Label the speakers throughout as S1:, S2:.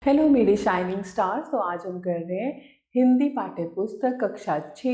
S1: Hello मेरे shining stars. तो आज हम कर रहे हैं हिंदी पाठ्य पुस्तक कक्षा 6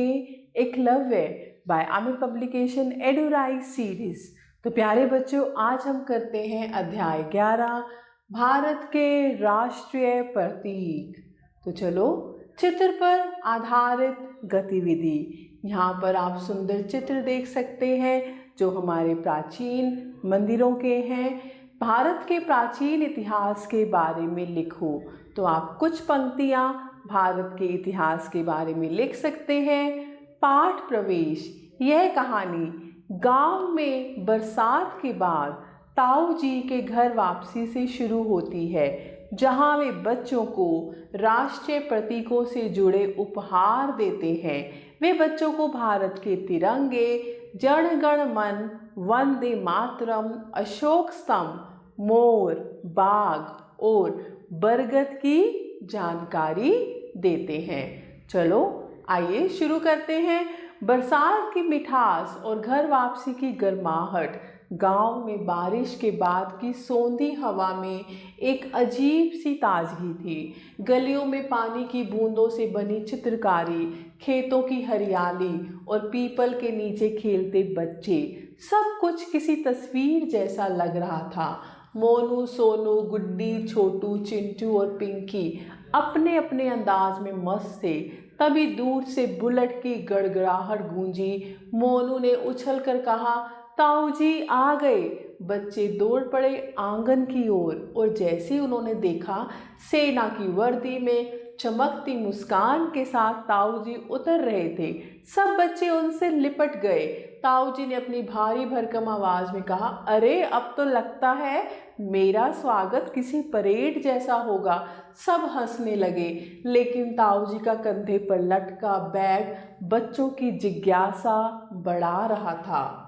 S1: Eklavya by Aamir publication Eduraise series. तो प्यारे बच्चों, आज हम करते हैं अध्याय 11 भारत के राष्ट्रीय प्रतीक। तो चलो, चित्र पर आधारित गतिविधि। यहाँ पर आप सुंदर चित्र देख सकते हैं जो हमारे प्राचीन मंदिरों के हैं। भारत के प्राचीन इतिहास के बारे में लिखो। तो आप कुछ पंक्तियाँ भारत के इतिहास के बारे में लिख सकते हैं। पाठ प्रवेश। यह कहानी गांव में बरसात के बाद ताऊ जी के घर वापसी से शुरू होती है, जहां वे बच्चों को राष्ट्रीय प्रतीकों से जुड़े उपहार देते हैं। वे बच्चों को भारत के तिरंगे, जन गण मन, वंदे मातरम, अशोक स्तंभ, मोर, बाघ और बरगद की जानकारी देते हैं। चलो आइए शुरू करते हैं। बरसात की मिठास और घर वापसी की गर्माहट। गांव में बारिश के बाद की सोंधी हवा में एक अजीब सी ताजगी थी। गलियों में पानी की बूंदों से बनी चित्रकारी, खेतों की हरियाली और पीपल के नीचे खेलते बच्चे, सब कुछ किसी तस्वीर जैसा लग रहा था। मोनू, सोनू, गुड्डी, छोटू, चिंटू और पिंकी अपने अपने अंदाज में मस्त थे। तभी दूर से बुलेट की गड़गड़ाहट गूंजी। मोनू ने उछल कर कहा, ताऊ जी आ गए। बच्चे दौड़ पड़े आंगन की ओर और जैसे ही उन्होंने देखा, सेना की वर्दी में चमकती मुस्कान के साथ ताऊ जी उतर रहे थे। सब बच्चे उनसे लिपट गए। ताऊ जी ने अपनी भारी भरकम आवाज में कहा, अरे अब तो लगता है मेरा स्वागत किसी परेड जैसा होगा। सब हंसने लगे, लेकिन ताऊ जी का कंधे पर लटका बैग बच्चों की जिज्ञासा बढ़ा रहा था।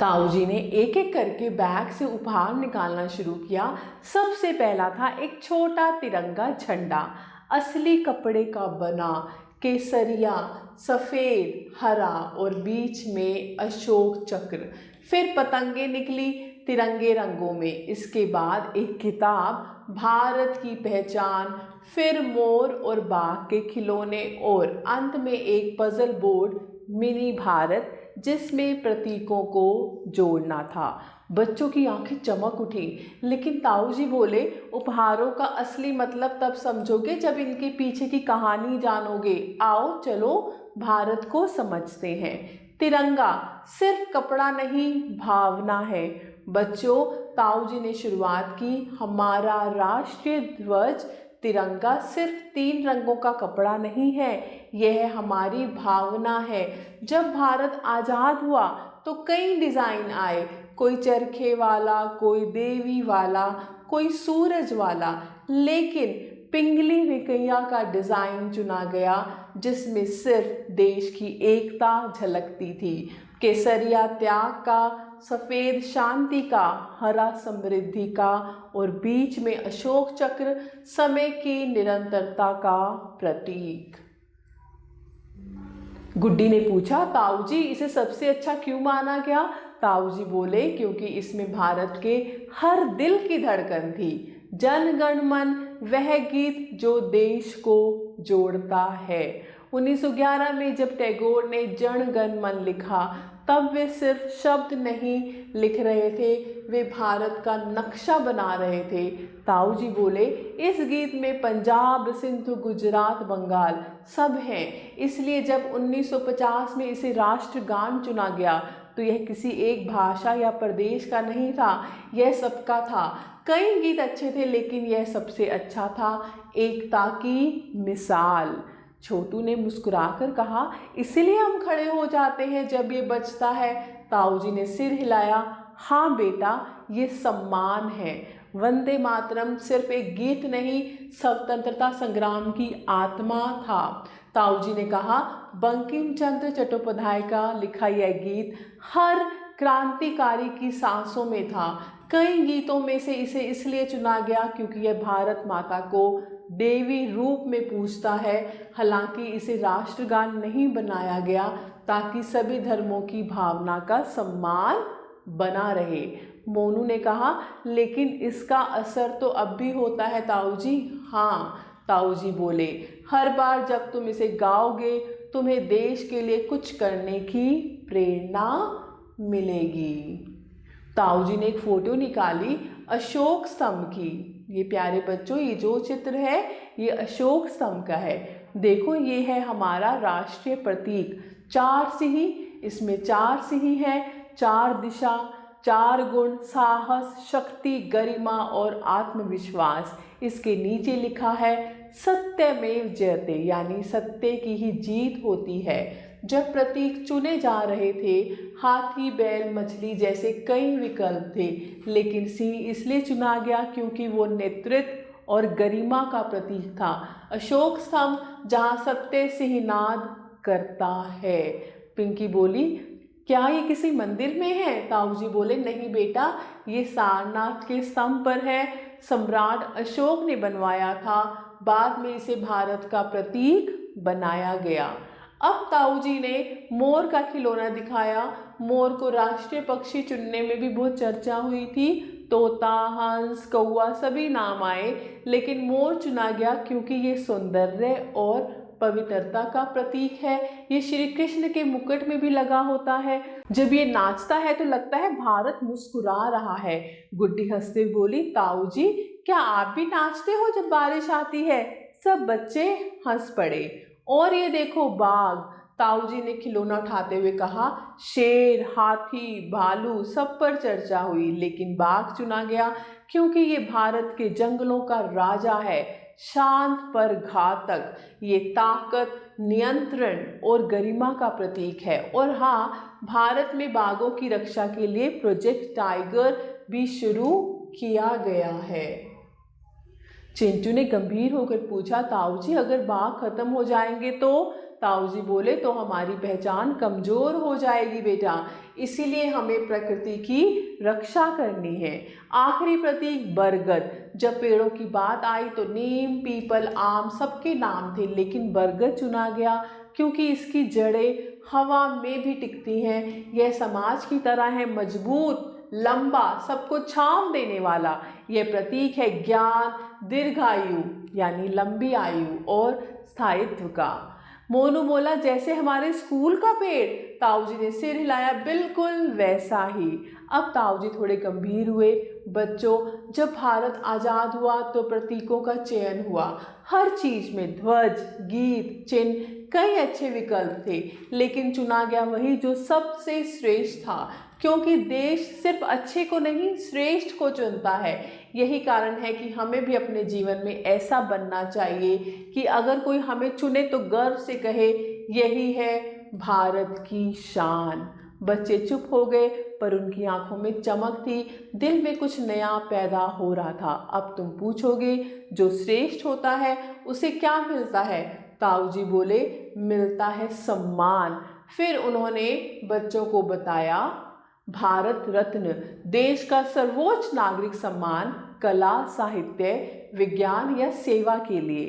S1: ताऊ जी ने एक एक करके बैग से उपहार निकालना शुरू किया। सबसे पहला था एक छोटा तिरंगा झंडा, असली कपड़े का बना, केसरिया, सफ़ेद, हरा और बीच में अशोक चक्र। फिर पतंगे निकली तिरंगे रंगों में। इसके बाद एक किताब, भारत की पहचान, फिर मोर और बाघ के खिलौने और अंत में एक पजल बोर्ड, मिनी भारत, जिसमें प्रतीकों को जोड़ना था। बच्चों की आंखें चमक उठी, लेकिन ताऊ जी बोले, उपहारों का असली मतलब तब समझोगे जब इनके पीछे की कहानी जानोगे। आओ चलो भारत को समझते हैं। तिरंगा सिर्फ कपड़ा नहीं, भावना है। बच्चों, ताऊ जी ने शुरुआत की, हमारा राष्ट्रीय ध्वज तिरंगा सिर्फ 3 रंगों का कपड़ा नहीं है, यह हमारी भावना है। जब भारत आज़ाद हुआ तो कई डिज़ाइन आए, कोई चरखे वाला, कोई देवी वाला, कोई सूरज वाला, लेकिन पिंगली विकैया का डिज़ाइन चुना गया, जिसमें सिर्फ देश की एकता झलकती थी। केसरिया त्याग का, सफ़ेद शांति का, हरा समृद्धि का और बीच में अशोक चक्र समय की निरंतरता का प्रतीक। गुड्डी ने पूछा, ताऊ जी इसे सबसे अच्छा क्यों माना गया? ताऊ जी बोले, क्योंकि इसमें भारत के हर दिल की धड़कन थी। जन गण मन, वह गीत जो देश को जोड़ता है। 1911 में जब टैगोर ने जन गण मन लिखा, तब वे सिर्फ शब्द नहीं लिख रहे थे, वे भारत का नक्शा बना रहे थे। ताऊ जी बोले, इस गीत में पंजाब, सिंध, गुजरात, बंगाल सब हैं। इसलिए जब 1950 में इसे राष्ट्रगान चुना गया तो यह किसी एक भाषा या प्रदेश का नहीं था, यह सबका था। कई गीत अच्छे थे, लेकिन यह सबसे अच्छा था, एकता की मिसाल। छोटू ने मुस्कुराकर कहा, इसीलिए हम खड़े हो जाते हैं जब ये बजता है। ताऊ जी ने सिर हिलाया, हाँ बेटा, ये सम्मान है। वंदे मातरम सिर्फ एक गीत नहीं, स्वतंत्रता संग्राम की आत्मा था। ताऊ जी ने कहा, बंकिम चंद्र चट्टोपाध्याय का लिखा यह गीत हर क्रांतिकारी की सांसों में था। कई गीतों में से इसे इसलिए चुना गया क्योंकि यह भारत माता को देवी रूप में पूजता है। हालांकि इसे राष्ट्रगान नहीं बनाया गया ताकि सभी धर्मों की भावना का सम्मान बना रहे। मोनू ने कहा, लेकिन इसका असर तो अब भी होता है ताऊ जी। हाँ, ताऊ जी बोले, हर बार जब तुम इसे गाओगे तुम्हें देश के लिए कुछ करने की प्रेरणा मिलेगी। ताऊ जी ने एक फोटो निकाली अशोक स्तंभ की। ये प्यारे बच्चों, ये जो चित्र है ये अशोक स्तंभ का है। देखो, ये है हमारा राष्ट्रीय प्रतीक, 4 सिंह। इसमें 4 सिंह है, 4 दिशा, 4 गुण, साहस, शक्ति, गरिमा और आत्मविश्वास। इसके नीचे लिखा है सत्यमेव जयते, यानी सत्य की ही जीत होती है। जब प्रतीक चुने जा रहे थे, हाथी, बैल, मछली जैसे कई विकल्प थे, लेकिन सिंह इसलिए चुना गया क्योंकि वो नेतृत्व और गरिमा का प्रतीक था। अशोक स्तंभ जहाँ सत्य सिंहनाद करता है। पिंकी बोली, क्या ये किसी मंदिर में है? ताऊ जी बोले, नहीं बेटा, ये सारनाथ के स्तंभ पर है। सम्राट अशोक ने बनवाया था, बाद में इसे भारत का प्रतीक बनाया गया। अब ताऊ जी ने मोर का खिलौना दिखाया। मोर को राष्ट्रीय पक्षी चुनने में भी बहुत चर्चा हुई थी। तोता, हंस, कौवा सभी नाम आए, लेकिन मोर चुना गया क्योंकि ये सौंदर्य और पवित्रता का प्रतीक है। ये श्री कृष्ण के मुकुट में भी लगा होता है। जब ये नाचता है तो लगता है भारत मुस्कुरा रहा है। गुड्डी हंसते बोली, ताऊ जी क्या आप भी नाचते हो जब बारिश आती है? सब बच्चे हंस पड़े। और ये देखो बाघ, ताऊ जी ने खिलौना उठाते हुए कहा। शेर, हाथी, भालू सब पर चर्चा हुई, लेकिन बाघ चुना गया क्योंकि ये भारत के जंगलों का राजा है, शांत पर घातक। ये ताकत, नियंत्रण और गरिमा का प्रतीक है। और हाँ, भारत में बाघों की रक्षा के लिए प्रोजेक्ट टाइगर भी शुरू किया गया है। चिंटू ने गंभीर होकर पूछा, ताऊ जी अगर बाघ खत्म हो जाएंगे तो? ताऊ जी बोले, तो हमारी पहचान कमजोर हो जाएगी बेटा, इसीलिए हमें प्रकृति की रक्षा करनी है। आखिरी प्रतीक बरगद। जब पेड़ों की बात आई तो नीम, पीपल, आम सबके नाम थे, लेकिन बरगद चुना गया क्योंकि इसकी जड़ें हवा में भी टिकती हैं। यह समाज की तरह है, मजबूत, लंबा, सबको छांव देने वाला। यह प्रतीक है ज्ञान, दीर्घायु यानी लंबी आयु और स्थायित्व का। मोनू बोला, जैसे हमारे स्कूल का पेड़। ताऊ जी ने सिर हिलाया, बिल्कुल वैसा ही। अब ताऊ जी थोड़े गंभीर हुए। बच्चों, जब भारत आज़ाद हुआ तो प्रतीकों का चयन हुआ। हर चीज में ध्वज, गीत, चिन्ह, कई अच्छे विकल्प थे, लेकिन चुना गया वही जो सबसे श्रेष्ठ था, क्योंकि देश सिर्फ अच्छे को नहीं, श्रेष्ठ को चुनता है। यही कारण है कि हमें भी अपने जीवन में ऐसा बनना चाहिए कि अगर कोई हमें चुने तो गर्व से कहे, यही है भारत की शान। बच्चे चुप हो गए, पर उनकी आंखों में चमक थी, दिल में कुछ नया पैदा हो रहा था। अब तुम पूछोगे, जो श्रेष्ठ होता है उसे क्या मिलता है? ताऊ जी बोले, मिलता है सम्मान। फिर उन्होंने बच्चों को बताया, भारत रत्न, देश का सर्वोच्च नागरिक सम्मान, कला, साहित्य, विज्ञान या सेवा के लिए।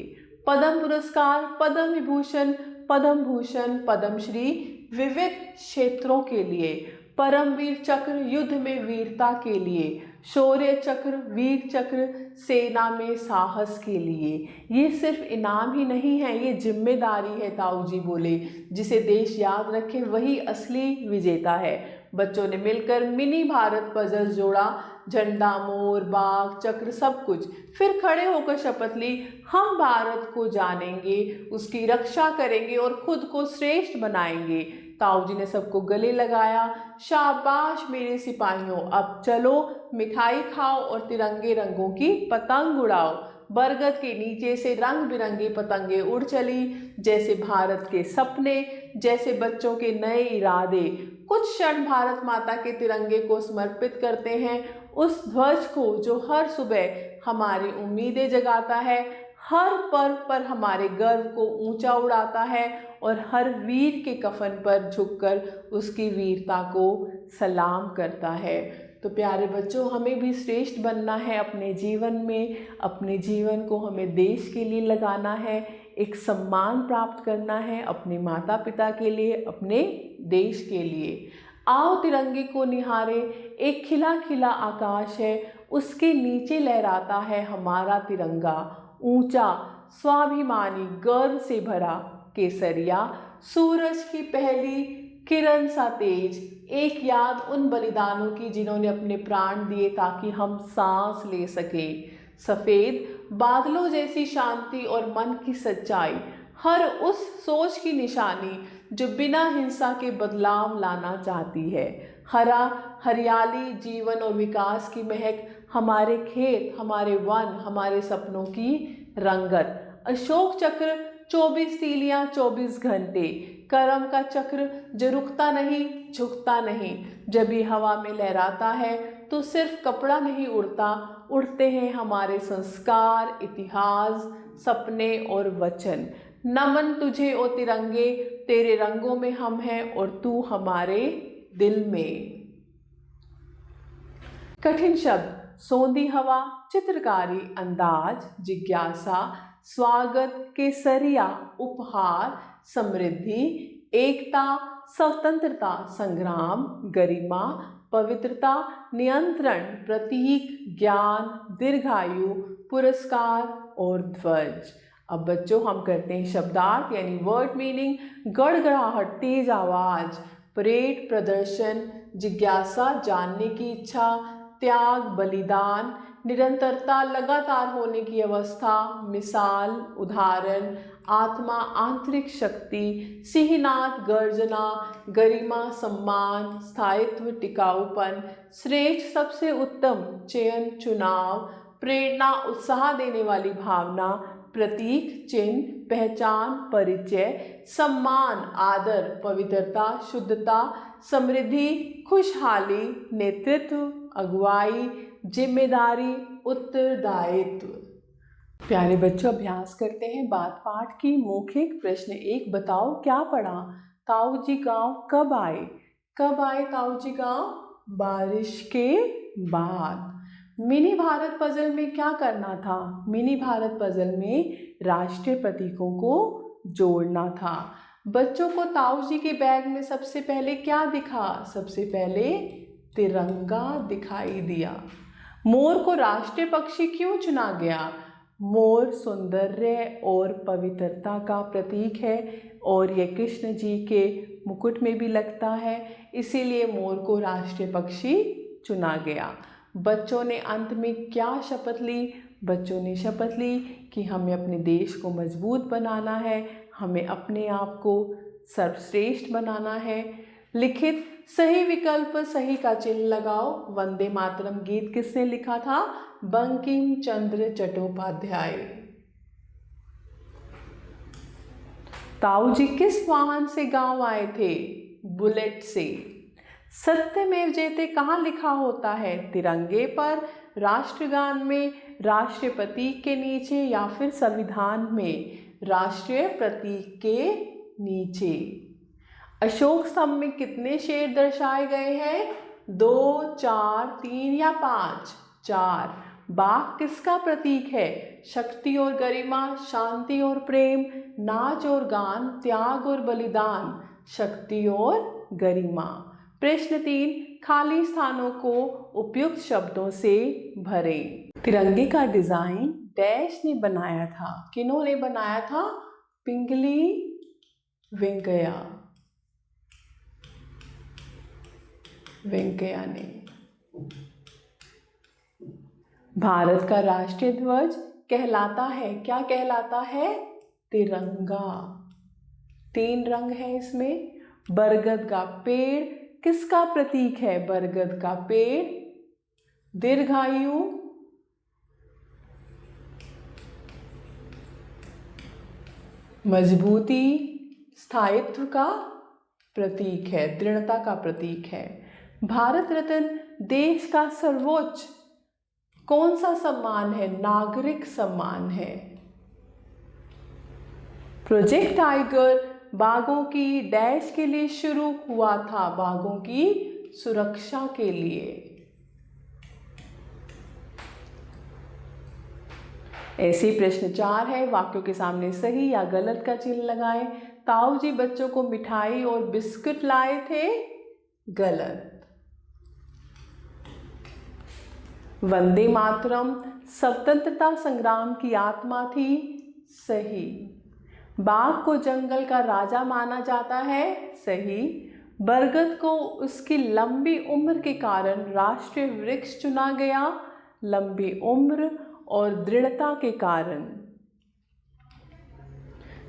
S1: पद्म पुरस्कार, पद्म विभूषण, पद्म भूषण, पद्मश्री, विविध क्षेत्रों के लिए। परमवीर चक्र, युद्ध में वीरता के लिए। शौर्य चक्र, वीर चक्र, सेना में साहस के लिए। ये सिर्फ इनाम ही नहीं है, ये जिम्मेदारी है। ताऊ जी बोले, जिसे देश याद रखे वही असली विजेता है। बच्चों ने मिलकर मिनी भारत पजल जोड़ा, झंडा, मोर, बाघ, चक्र, सब कुछ। फिर खड़े होकर शपथ ली, हम भारत को जानेंगे, उसकी रक्षा करेंगे और खुद को श्रेष्ठ बनाएंगे। ताऊ जी ने सबको गले लगाया, शाबाश मेरे सिपाहियों, अब चलो मिठाई खाओ और तिरंगे रंगों की पतंग उड़ाओ। बरगद के नीचे से रंग बिरंगी पतंगे उड़ चली, जैसे भारत के सपने, जैसे बच्चों के नए इरादे। कुछ क्षण भारत माता के तिरंगे को समर्पित करते हैं, उस ध्वज को जो हर सुबह हमारी उम्मीदें जगाता है, हर पर्व पर हमारे गर्व को ऊंचा उड़ाता है और हर वीर के कफन पर झुककर उसकी वीरता को सलाम करता है। तो प्यारे बच्चों, हमें भी श्रेष्ठ बनना है अपने जीवन में। अपने जीवन को हमें देश के लिए लगाना है, एक सम्मान प्राप्त करना है अपने माता पिता के लिए, अपने देश के लिए। आओ तिरंगे को निहारे, एक खिला खिला आकाश है, उसके नीचे लहराता है हमारा तिरंगा, ऊंचा स्वाभिमानी गर्व से भरा केसरिया, सूरज की पहली किरण सा तेज, एक याद उन बलिदानों की जिन्होंने अपने प्राण दिए ताकि हम सांस ले सके। सफ़ेद बादलों जैसी शांति और मन की सच्चाई, हर उस सोच की निशानी जो बिना हिंसा के बदलाव लाना चाहती है। हरा हरियाली, जीवन और विकास की महक, हमारे खेत, हमारे वन, हमारे सपनों की रंगत। अशोक चक्र 24 तीलियां 24 घंटे, कर्म का चक्र जो रुकता नहीं, झुकता नहीं। जब ये हवा में लहराता है तो सिर्फ कपड़ा नहीं उड़ता, उड़ते हैं हमारे संस्कार, इतिहास, सपने और वचन। नमन तुझे ओ तिरंगे, तेरे रंगों में हम हैं और तू हमारे दिल में। कठिन शब्द: सोंधी हवा, चित्रकारी अंदाज, जिज्ञासा, स्वागत, केसरिया, उपहार, समृद्धि, एकता, स्वतंत्रता संग्राम, गरिमा, पवित्रता, नियंत्रण, प्रतीक, ज्ञान, दीर्घायु, पुरस्कार और ध्वज। अब बच्चों हम करते हैं शब्दार्थ यानी वर्ड मीनिंग। गड़गड़ाहट, तेज आवाज, परेड, प्रदर्शन, जिज्ञासा, जानने की इच्छा, त्याग, बलिदान, निरंतरता, लगातार होने की अवस्था, मिसाल, उदाहरण, आत्मा, आंतरिक शक्ति, सिंहनाद, गर्जना, गरिमा, सम्मान, स्थायित्व, टिकाऊपन, श्रेष्ठ, सबसे उत्तम, चयन, चुनाव, प्रेरणा, उत्साह देने वाली भावना, प्रतीक, चिन्ह, पहचान, परिचय, सम्मान, आदर, पवित्रता, शुद्धता, समृद्धि, खुशहाली, नेतृत्व, अगुवाई, जिम्मेदारी, उत्तरदायित्व। प्यारे बच्चों अभ्यास करते हैं बात पाठ की। मौखिक प्रश्न 1, बताओ क्या पढ़ा? ताऊ जी गांव कब आए? कब आए ताऊ जी गांव? बारिश के बाद। मिनी भारत पजल में क्या करना था? मिनी भारत पजल में राष्ट्रीय प्रतीकों को जोड़ना था। बच्चों को ताऊ जी के बैग में सबसे पहले क्या दिखा? सबसे पहले तिरंगा दिखाई दिया। मोर को राष्ट्रीय पक्षी क्यों चुना गया? मोर सौंदर्य और पवित्रता का प्रतीक है और यह कृष्ण जी के मुकुट में भी लगता है, इसीलिए मोर को राष्ट्रीय पक्षी चुना गया। बच्चों ने अंत में क्या शपथ ली? बच्चों ने शपथ ली कि हमें अपने देश को मजबूत बनाना है, हमें अपने आप को सर्वश्रेष्ठ बनाना है। लिखित सही विकल्प सही का चिन्ह लगाओ। वंदे मातरम गीत किसने लिखा था? बंकिम चंद्र चट्टोपाध्याय। ताऊ जी किस वाहन से गांव आए थे? बुलेट से। सत्यमेव जयते कहाँ लिखा होता है? तिरंगे पर, राष्ट्रगान में, राष्ट्रीय प्रतीक के नीचे या फिर संविधान में? राष्ट्रीय प्रतीक के नीचे। अशोक स्तंभ में कितने शेर दर्शाए गए हैं? 2, 4, 3 या 5? 4। बाघ किसका प्रतीक है? शक्ति और गरिमा, शांति और प्रेम, नाच और गान, त्याग और बलिदान, शक्ति और गरिमा। प्रश्न 3, खाली स्थानों को उपयुक्त शब्दों से भरें। तिरंगे का डिजाइन डैश ने बनाया था? किन्होंने बनाया था? पिंगली वेंकैया ने। भारत का राष्ट्रीय ध्वज कहलाता है, क्या कहलाता है? तिरंगा। 3 रंग है इसमें। बरगद का पेड़ किसका प्रतीक है? बरगद का पेड़ दीर्घायु, मजबूती, स्थायित्व का प्रतीक है, दृढ़ता का प्रतीक है। भारत रत्न देश का सर्वोच्च कौन सा सम्मान है? नागरिक सम्मान है। प्रोजेक्ट टाइगर बाघों की डैश के लिए शुरू हुआ था? बाघों की सुरक्षा के लिए। ऐसे प्रश्न 4 है, वाक्यों के सामने सही या गलत का चिन्ह लगाएं। ताऊ जी बच्चों को मिठाई और बिस्कुट लाए थे? गलत। वंदे मातरम स्वतंत्रता संग्राम की आत्मा थी, सही। बाघ को जंगल का राजा माना जाता है, सही। बरगद को उसकी लंबी उम्र के कारण राष्ट्रीय वृक्ष चुना गया, लंबी उम्र और दृढ़ता के कारण।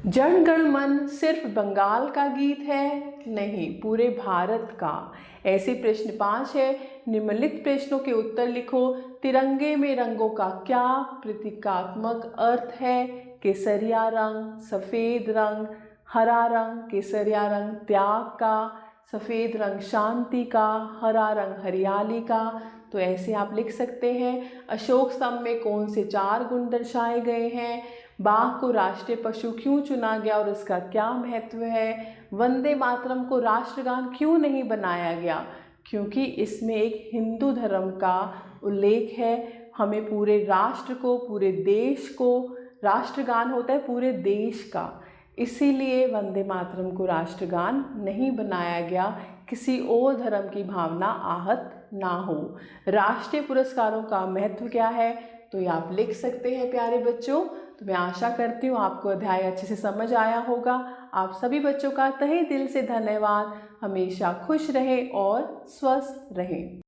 S1: जन गण मन सिर्फ बंगाल का गीत है, नहीं, पूरे भारत का। ऐसे प्रश्न 5 है। निम्नलिखित प्रश्नों के उत्तर लिखो। तिरंगे में रंगों का क्या प्रतीकात्मक अर्थ है? केसरिया रंग, सफ़ेद रंग, हरा रंग। केसरिया रंग त्याग का, सफ़ेद रंग शांति का, हरा रंग हरियाली का। तो ऐसे आप लिख सकते हैं। अशोक स्तंभ में कौन से 4 गुण दर्शाए गए हैं? बाघ को राष्ट्रीय पशु क्यों चुना गया और इसका क्या महत्व है? वंदे मातरम को राष्ट्रगान क्यों नहीं बनाया गया? क्योंकि इसमें एक हिंदू धर्म का उल्लेख है। हमें पूरे राष्ट्र को, पूरे देश को, राष्ट्रगान होता है पूरे देश का, इसीलिए वंदे मातरम को राष्ट्रगान नहीं बनाया गया, किसी और धर्म की भावना आहत ना हो। राष्ट्रीय पुरस्कारों का महत्व क्या है? तो ये आप लिख सकते हैं प्यारे बच्चों। तो मैं आशा करती हूँ आपको अध्याय अच्छे से समझ आया होगा। आप सभी बच्चों का तहे दिल से धन्यवाद। हमेशा खुश रहें और स्वस्थ रहें।